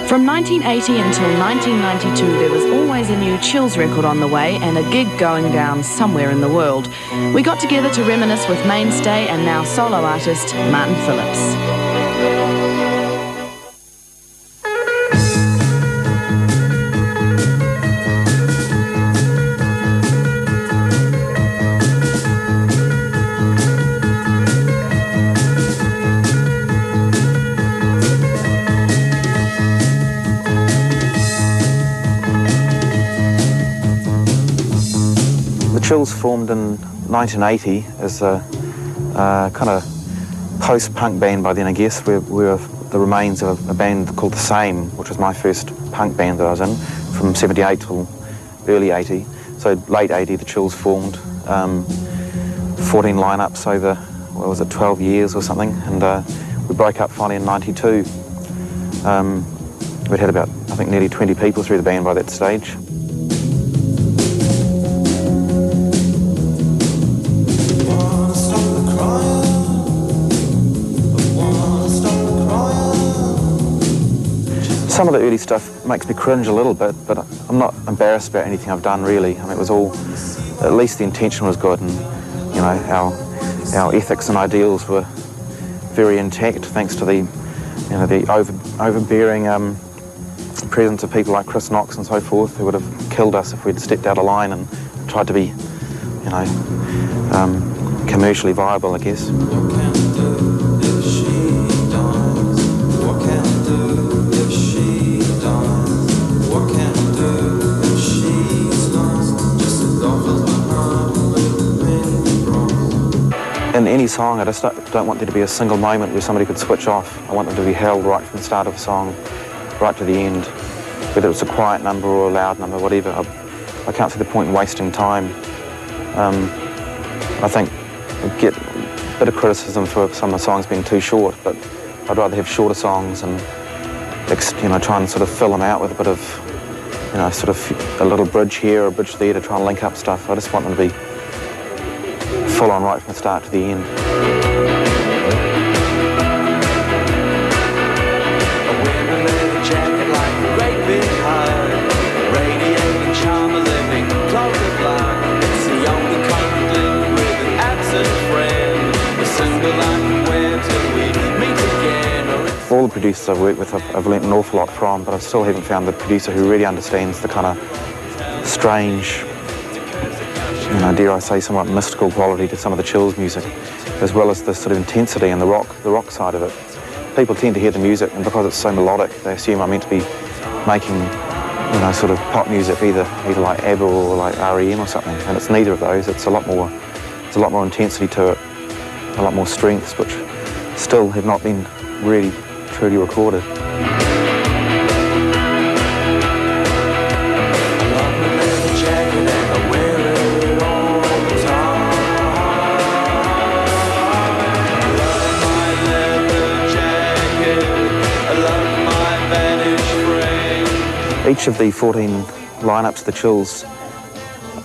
From 1980 until 1992, there was always a new Chills record on the way and a gig going down somewhere in the world. We got together to reminisce with mainstay and now solo artist Martin Phillipps. Chills formed in 1980 as a kind of post-punk band by then, I guess. We were the remains of a band called The Same, which was my first punk band that I was in, from 78 till early 80. So late 80, the Chills formed, 14 lineups over, what was it, 12 years or something, and we broke up finally in 92. We'd had about, I think, nearly 20 people through the band by that stage. Some of the early stuff makes me cringe a little bit, but I'm not embarrassed about anything I've done, really. I mean, it was all, at least the intention was good, and, you know, our ethics and ideals were very intact, thanks to the, you know, the overbearing presence of people like Chris Knox and so forth, who would have killed us if we'd stepped out of line and tried to be, you know, commercially viable, I guess. In any song, I just don't want there to be a single moment where somebody could switch off. I want them to be held right from the start of the song, right to the end. Whether it's a quiet number or a loud number, whatever. I can't see the point in wasting time. I think I get a bit of criticism for some of the songs being too short, but I'd rather have shorter songs and, you know, try and sort of fill them out with a bit of, you know, sort of a little bridge here or a bridge there to try and link up stuff. I just want them to be full on right from the start to the end. All the producers I've worked with I've learnt an awful lot from, but I still haven't found the producer who really understands the kind of strange, you know, dare I say, somewhat mystical quality to some of the Chills music, as well as the sort of intensity and the rock side of it. People tend to hear the music, and because it's so melodic, they assume I'm meant to be making, you know, sort of pop music, either like ABBA or like REM or something, and it's neither of those. It's a lot more intensity to it, a lot more strengths, which still have not been really truly recorded. Each of the 14 lineups of the Chills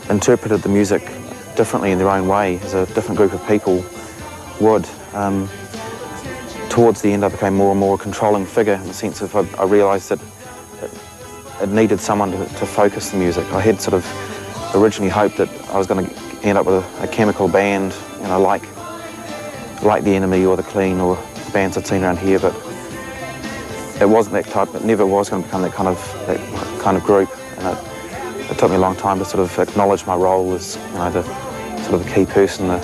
interpreted the music differently in their own way, as a different group of people would. Towards the end, I became more and more a controlling figure, in the sense of I realised that it needed someone to focus the music. I had sort of originally hoped that I was going to end up with a chemical band, you know, like The Enemy or The Clean or the bands I'd seen around here, but it wasn't that type. It never was going to become that kind of group, and it took me a long time to sort of acknowledge my role as, you know, the sort of the key person, the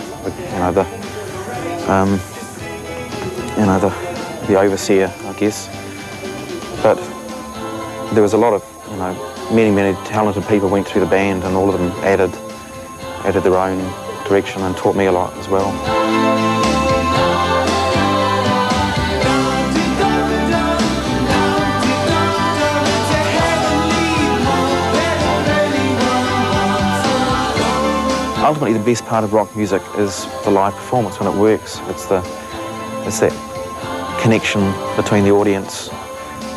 overseer, I guess. But there was a lot of, you know, many talented people went through the band, and all of them added their own direction and taught me a lot as well. Ultimately, the best part of rock music is the live performance when it works. It's that connection between the audience.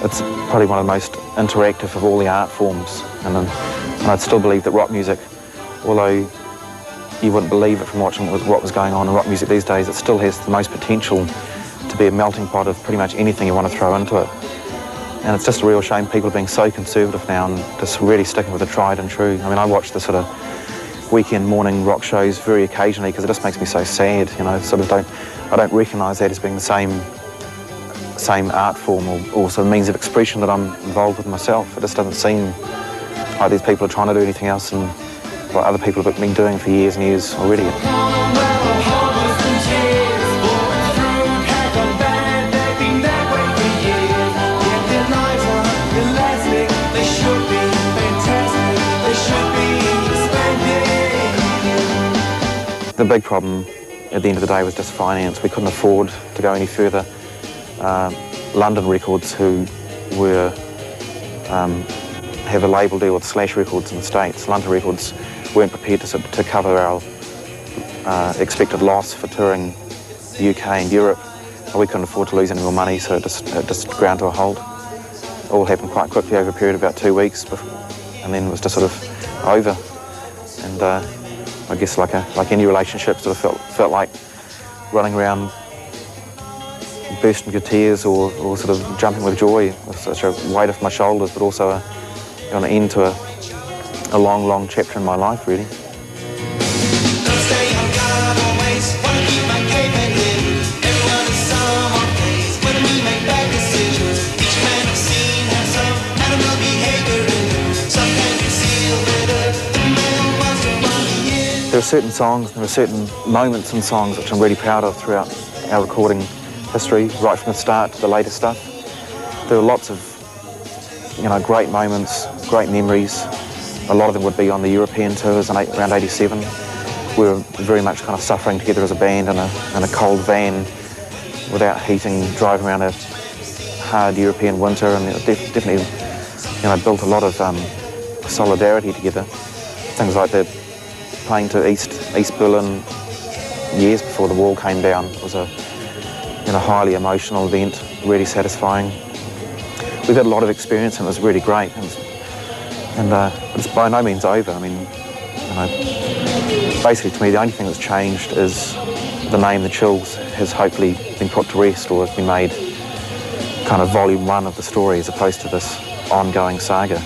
It's probably one of the most interactive of all the art forms, and I'd still believe that rock music, although you wouldn't believe it from watching what was going on in rock music these days, it still has the most potential to be a melting pot of pretty much anything you want to throw into it. And it's just a real shame people are being so conservative now and just really sticking with the tried and true. I mean, I watch the sort of weekend morning rock shows very occasionally because it just makes me so sad, you know. I don't recognise that as being the same art form or sort of means of expression that I'm involved with myself. It just doesn't seem like these people are trying to do anything else than what other people have been doing for years and years already. The big problem at the end of the day was just finance. We couldn't afford to go any further. London Records, who have a label deal with Slash Records in the States, London Records weren't prepared to cover our expected loss for touring the UK and Europe. We couldn't afford to lose any more money, so it just ground to a halt. It all happened quite quickly over a period of about 2 weeks, and then it was just sort of over. And I guess like any relationship, sort of felt like running around bursting into tears or sort of jumping with joy with such a weight off my shoulders, but also an end to a long, long chapter in my life, really. There are certain songs, there are certain moments in songs which I'm really proud of throughout our recording history, right from the start to the latest stuff. There are lots of, great moments, great memories. A lot of them would be on the European tours around '87. We were very much kind of suffering together as a band in a cold van without heating, driving around a hard European winter, and it definitely, built a lot of solidarity together. Things like that. Playing to East Berlin years before the wall came down was a highly emotional event, really satisfying. We've had a lot of experience and it was really great. And it's by no means over. I mean, basically to me the only thing that's changed is the name The Chills has hopefully been put to rest or has been made kind of volume 1 of the story as opposed to this ongoing saga.